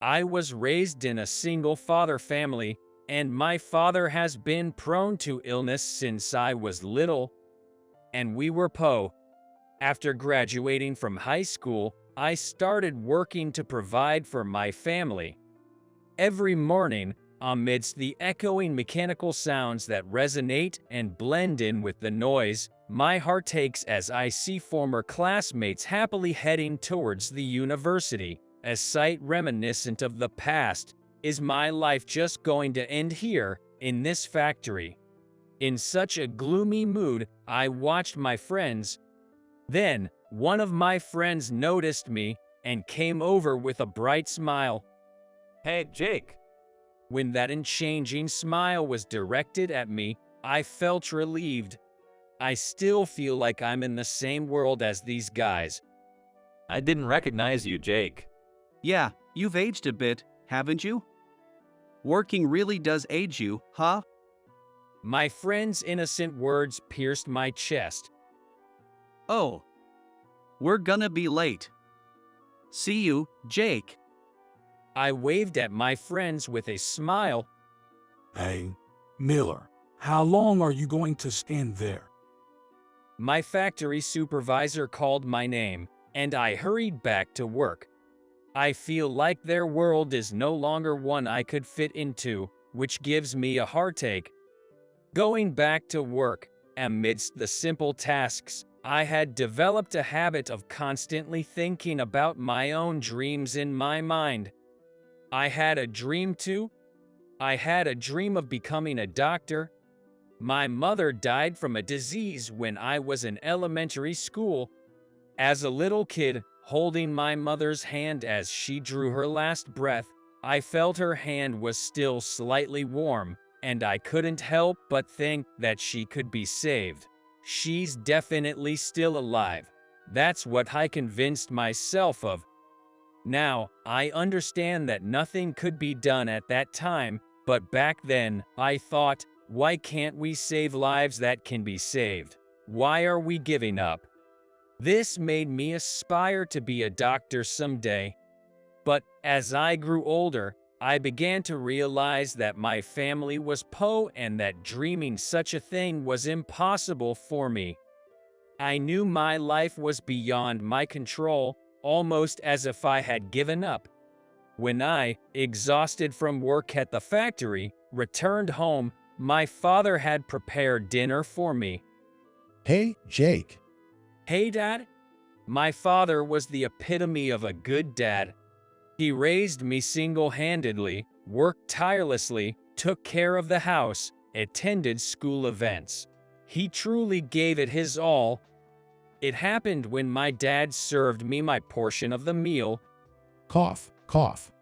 I was raised in a single-father family, and my father has been prone to illness since I was little, and we were poor. After graduating from high school, I started working to provide for my family. Every morning, amidst the echoing mechanical sounds that resonate and blend in with the noise, my heart aches as I see former classmates happily heading towards the university, a sight reminiscent of the past. Is my life just going to end here, in this factory? In such a gloomy mood, I watched my friends. Then, one of my friends noticed me and came over with a bright smile. Hey, Jake. When that unchanging smile was directed at me, I felt relieved. I still feel like I'm in the same world as these guys. I didn't recognize you, Jake. Yeah, you've aged a bit, haven't you? Working really does age you, huh? My friend's innocent words pierced my chest. Oh. We're gonna be late. See you, Jake. I waved at my friends with a smile. Hey, Miller, how long are you going to stand there? My factory supervisor called my name, and I hurried back to work. I feel like their world is no longer one I could fit into, which gives me a heartache. Going back to work, amidst the simple tasks, I had developed a habit of constantly thinking about my own dreams in my mind. I had a dream too. I had a dream of becoming a doctor. My mother died from a disease when I was in elementary school. As a little kid, holding my mother's hand as she drew her last breath, I felt her hand was still slightly warm, and I couldn't help but think that she could be saved. She's definitely still alive. That's what I convinced myself of. Now, I understand that nothing could be done at that time, but back then, I thought, why can't we save lives that can be saved? Why are we giving up? This made me aspire to be a doctor someday. But as I grew older, I began to realize that my family was poor and that dreaming such a thing was impossible for me. I knew my life was beyond my control, almost as if I had given up. When I, exhausted from work at the factory, returned home, my father had prepared dinner for me. Hey, Jake. Hey, Dad? My father was the epitome of a good dad. He raised me single-handedly, worked tirelessly, took care of the house, attended school events. He truly gave it his all. It happened when my dad served me my portion of the meal. Cough, cough.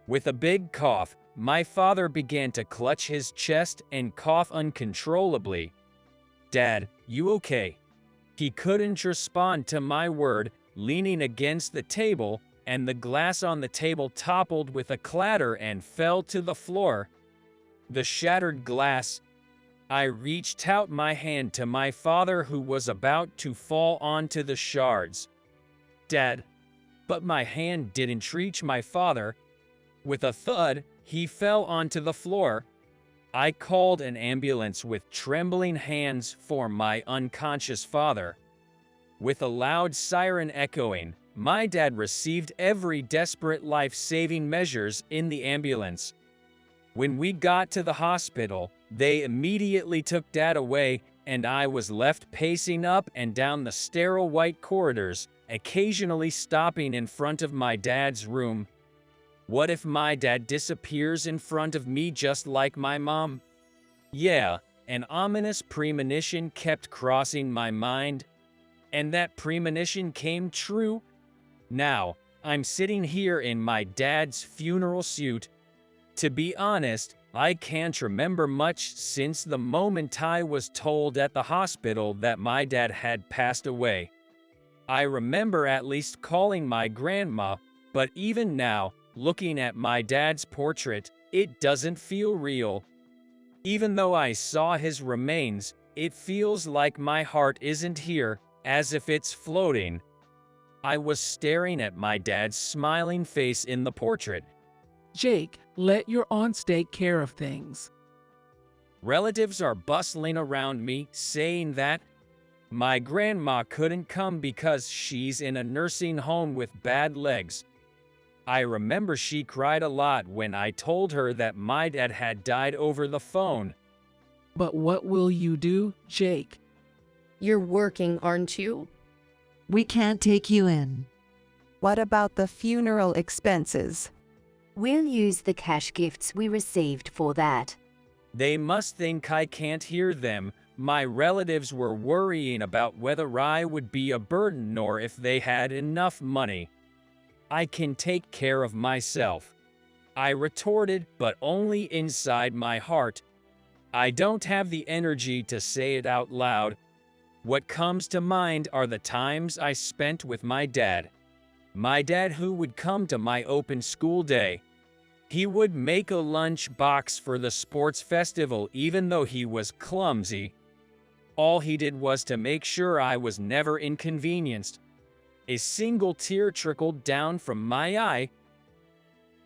With a big cough, my father began to clutch his chest and cough uncontrollably. Dad, you okay? He couldn't respond to my word, leaning against the table, and the glass on the table toppled with a clatter and fell to the floor. The shattered glass. I reached out my hand to my father, who was about to fall onto the shards. Dad. But my hand didn't reach my father. With a thud, he fell onto the floor. I called an ambulance with trembling hands for my unconscious father. With a loud siren echoing, my dad received every desperate life-saving measures in the ambulance. When we got to the hospital, they immediately took Dad away, and I was left pacing up and down the sterile white corridors, occasionally stopping in front of my dad's room. What if my dad disappears in front of me just like my mom? Yeah, an ominous premonition kept crossing my mind. And that premonition came true. Now, I'm sitting here in my dad's funeral suit. To be honest, I can't remember much since the moment I was told at the hospital that my dad had passed away. I remember at least calling my grandma, but even now, looking at my dad's portrait, it doesn't feel real. Even though I saw his remains, it feels like my heart isn't here, as if it's floating. I was staring at my dad's smiling face in the portrait, Jake, let your aunts take care of things. Relatives are bustling around me, saying that my grandma couldn't come because she's in a nursing home with bad legs. I remember she cried a lot when I told her that my dad had died over the phone. But what will you do, Jake? You're working, aren't you? We can't take you in. What about the funeral expenses? We'll use the cash gifts we received for that. They must think I can't hear them. My relatives were worrying about whether I would be a burden or if they had enough money. I can take care of myself, I retorted, but only inside my heart. I don't have the energy to say it out loud. What comes to mind are the times I spent with my dad. My dad who would come to my open school day. He would make a lunch box for the sports festival even though he was clumsy. All he did was to make sure I was never inconvenienced. A single tear trickled down from my eye.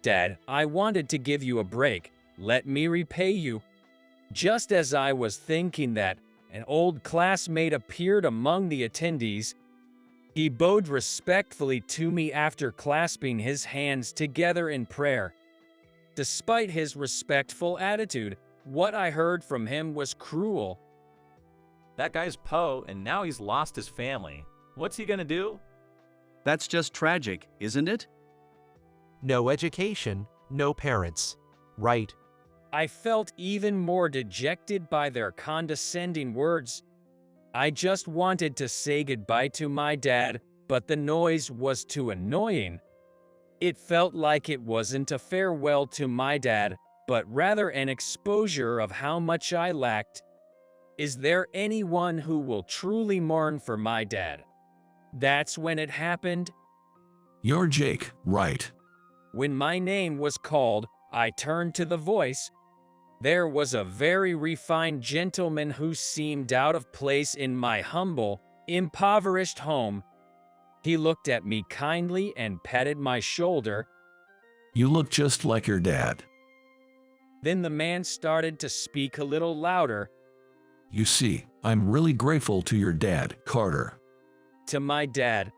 Dad, I wanted to give you a break. Let me repay you. Just as I was thinking that, an old classmate appeared among the attendees. He bowed respectfully to me after clasping his hands together in prayer. Despite his respectful attitude, what I heard from him was cruel. That guy's Poe, and now he's lost his family. What's he gonna do? That's just tragic, isn't it? No education, no parents. Right. I felt even more dejected by their condescending words. I just wanted to say goodbye to my dad, but the noise was too annoying. It felt like it wasn't a farewell to my dad, but rather an exposure of how much I lacked. Is there anyone who will truly mourn for my dad? That's when it happened. You're Jake, right? When my name was called, I turned to the voice. There was a very refined gentleman who seemed out of place in my humble, impoverished home. He looked at me kindly and patted my shoulder. You look just like your dad. Then the man started to speak a little louder. You see, I'm really grateful to your dad, Carter. To my dad.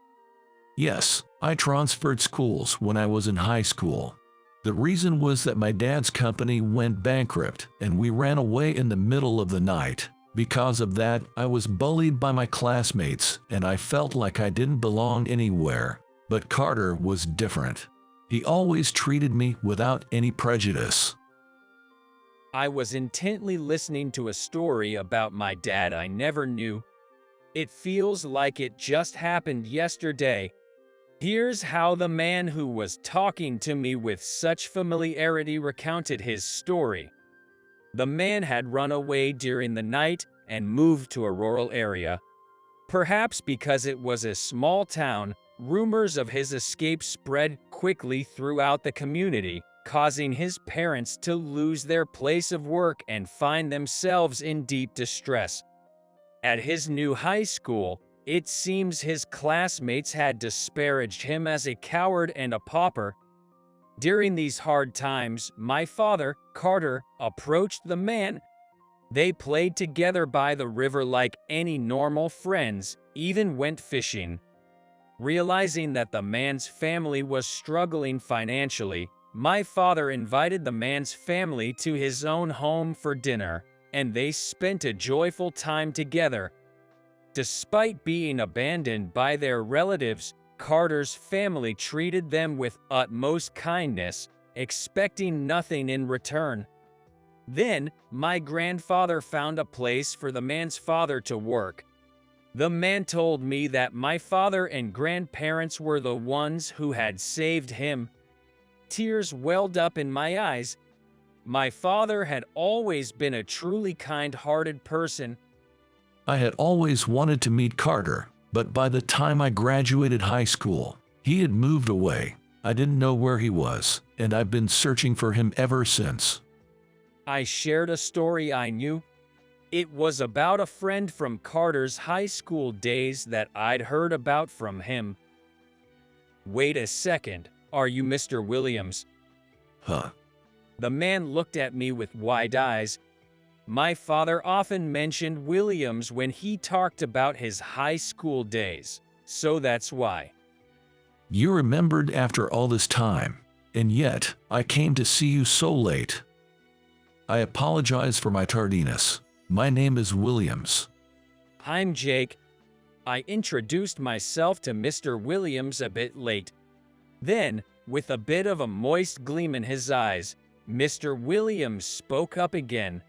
Yes, I transferred schools when I was in high school. The reason was that my dad's company went bankrupt and we ran away in the middle of the night. Because of that, I was bullied by my classmates and I felt like I didn't belong anywhere. But Carter was different. He always treated me without any prejudice. I was intently listening to a story about my dad I never knew. It feels like it just happened yesterday. Here's how the man who was talking to me with such familiarity recounted his story. The man had run away during the night and moved to a rural area. Perhaps because it was a small town, rumors of his escape spread quickly throughout the community, causing his parents to lose their place of work and find themselves in deep distress. At his new high school, it seems his classmates had disparaged him as a coward and a pauper. During these hard times, my father, Carter, approached the man. They played together by the river like any normal friends, even went fishing. Realizing that the man's family was struggling financially, my father invited the man's family to his own home for dinner, and they spent a joyful time together. Despite being abandoned by their relatives, Carter's family treated them with utmost kindness, expecting nothing in return. Then, my grandfather found a place for the man's father to work. The man told me that my father and grandparents were the ones who had saved him. Tears welled up in my eyes. My father had always been a truly kind-hearted person. I had always wanted to meet Carter, but by the time I graduated high school, he had moved away. I didn't know where he was, and I've been searching for him ever since. I shared a story I knew. It was about a friend from Carter's high school days that I'd heard about from him. Wait a second, are you Mr. Williams? Huh. The man looked at me with wide eyes. My father often mentioned Williams when he talked about his high school days, so that's why. You remembered after all this time, and yet I came to see you so late. I apologize for my tardiness. My name is Williams. I'm Jake. I introduced myself to Mr. Williams a bit late. Then, with a bit of a moist gleam in his eyes, Mr. Williams spoke up again.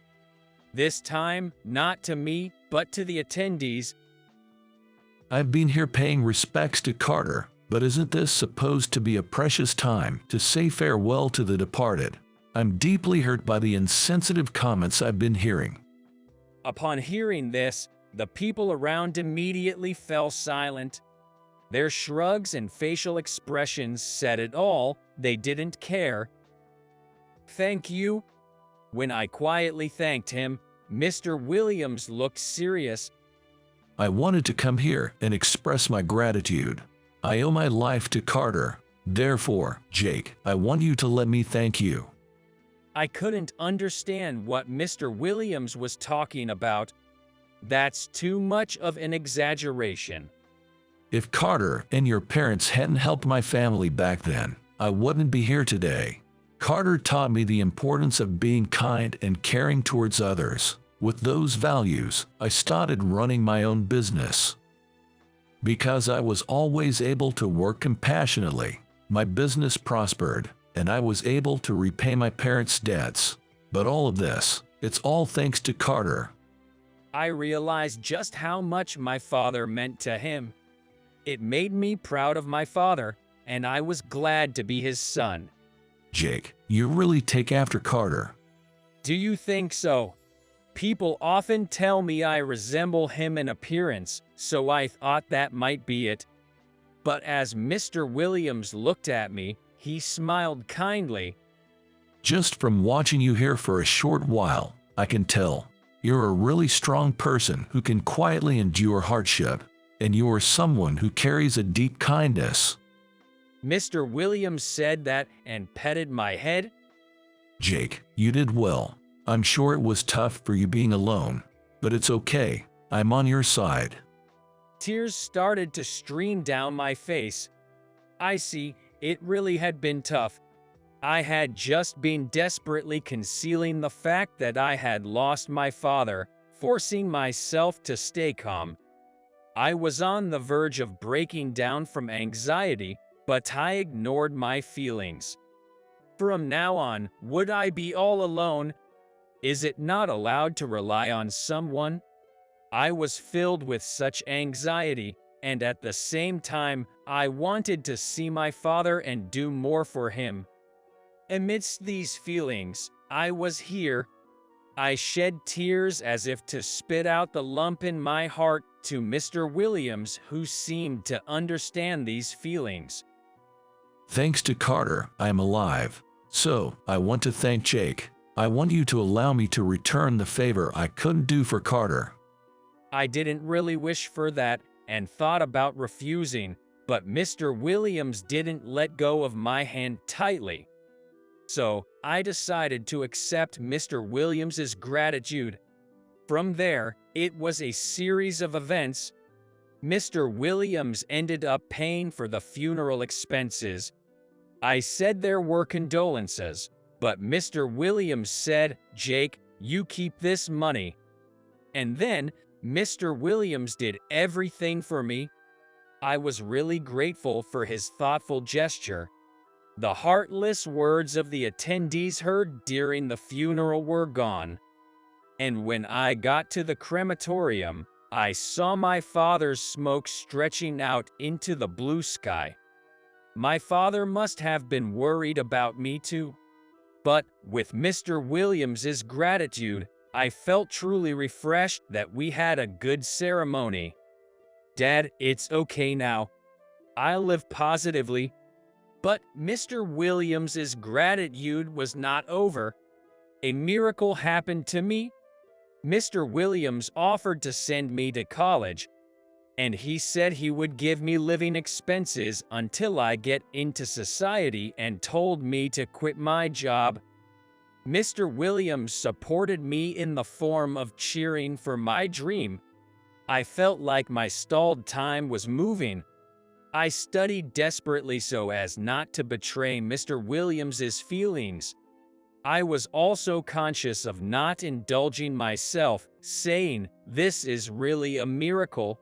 This time, not to me, but to the attendees. I've been here paying respects to Carter, but isn't this supposed to be a precious time to say farewell to the departed? I'm deeply hurt by the insensitive comments I've been hearing. Upon hearing this, the people around immediately fell silent. Their shrugs and facial expressions said it all. They didn't care. Thank you. When I quietly thanked him, Mr. Williams looked serious. I wanted to come here and express my gratitude. I owe my life to Carter. Therefore, Jake, I want you to let me thank you. I couldn't understand what Mr. Williams was talking about. That's too much of an exaggeration. If Carter and your parents hadn't helped my family back then, I wouldn't be here today. Carter taught me the importance of being kind and caring towards others. With those values, I started running my own business. Because I was always able to work compassionately, my business prospered, and I was able to repay my parents' debts. But all of this, it's all thanks to Carter. I realized just how much my father meant to him. It made me proud of my father, and I was glad to be his son. Jake, you really take after Carter. Do you think so? People often tell me I resemble him in appearance, so I thought that might be it. But as Mr. Williams looked at me, he smiled kindly. Just from watching you here for a short while, I can tell. You're a really strong person who can quietly endure hardship, and you are someone who carries a deep kindness. Mr. Williams said that and petted my head. Jake, you did well. I'm sure it was tough for you being alone, but it's okay. I'm on your side. Tears started to stream down my face. I see, it really had been tough. I had just been desperately concealing the fact that I had lost my father, forcing myself to stay calm. I was on the verge of breaking down from anxiety, but I ignored my feelings. From now on, would I be all alone? Is it not allowed to rely on someone? I was filled with such anxiety, and at the same time, I wanted to see my father and do more for him. Amidst these feelings, I was here. I shed tears as if to spit out the lump in my heart to Mr. Williams, who seemed to understand these feelings. Thanks to Carter, I am alive. So, I want to thank Jake. I want you to allow me to return the favor I couldn't do for Carter. I didn't really wish for that and thought about refusing, but Mr. Williams didn't let go of my hand tightly. So, I decided to accept Mr. Williams's gratitude. From there, it was a series of events. Mr. Williams ended up paying for the funeral expenses. I said there were condolences, but Mr. Williams said, "Jake, you keep this money." And then, Mr. Williams did everything for me. I was really grateful for his thoughtful gesture. The heartless words of the attendees heard during the funeral were gone. And when I got to the crematorium, I saw my father's smoke stretching out into the blue sky. My father must have been worried about me too. But with Mr. Williams's gratitude, I felt truly refreshed that we had a good ceremony. Dad, it's okay now. I'll live positively. But Mr. Williams's gratitude was not over. A miracle happened to me. Mr. Williams offered to send me to college. and he said he would give me living expenses until I get into society and told me to quit my job. Mr. Williams supported me in the form of cheering for my dream. I felt like my stalled time was moving. I studied desperately so as not to betray Mr. Williams's feelings. I was also conscious of not indulging myself, saying, "This is really a miracle."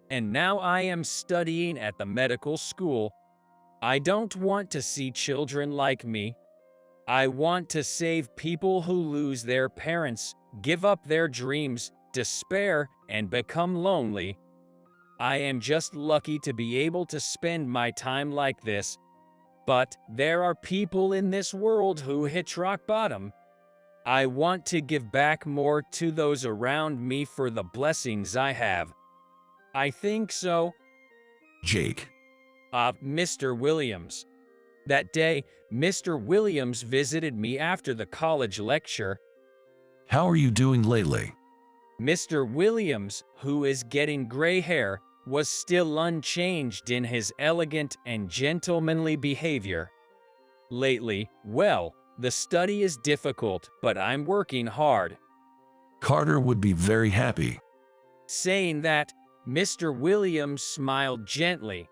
And now I am studying at the medical school. I don't want to see children like me. I want to save people who lose their parents, give up their dreams, despair, and become lonely. I am just lucky to be able to spend my time like this. But there are people in this world who hit rock bottom. I want to give back more to those around me for the blessings I have. I think so. Jake. Mr. Williams. That day, Mr. Williams visited me after the college lecture. How are you doing lately? Mr. Williams, who is getting gray hair, was still unchanged in his elegant and gentlemanly behavior. Lately, well, the study is difficult, but I'm working hard. Carter would be very happy. Saying that, Mr. Williams smiled gently.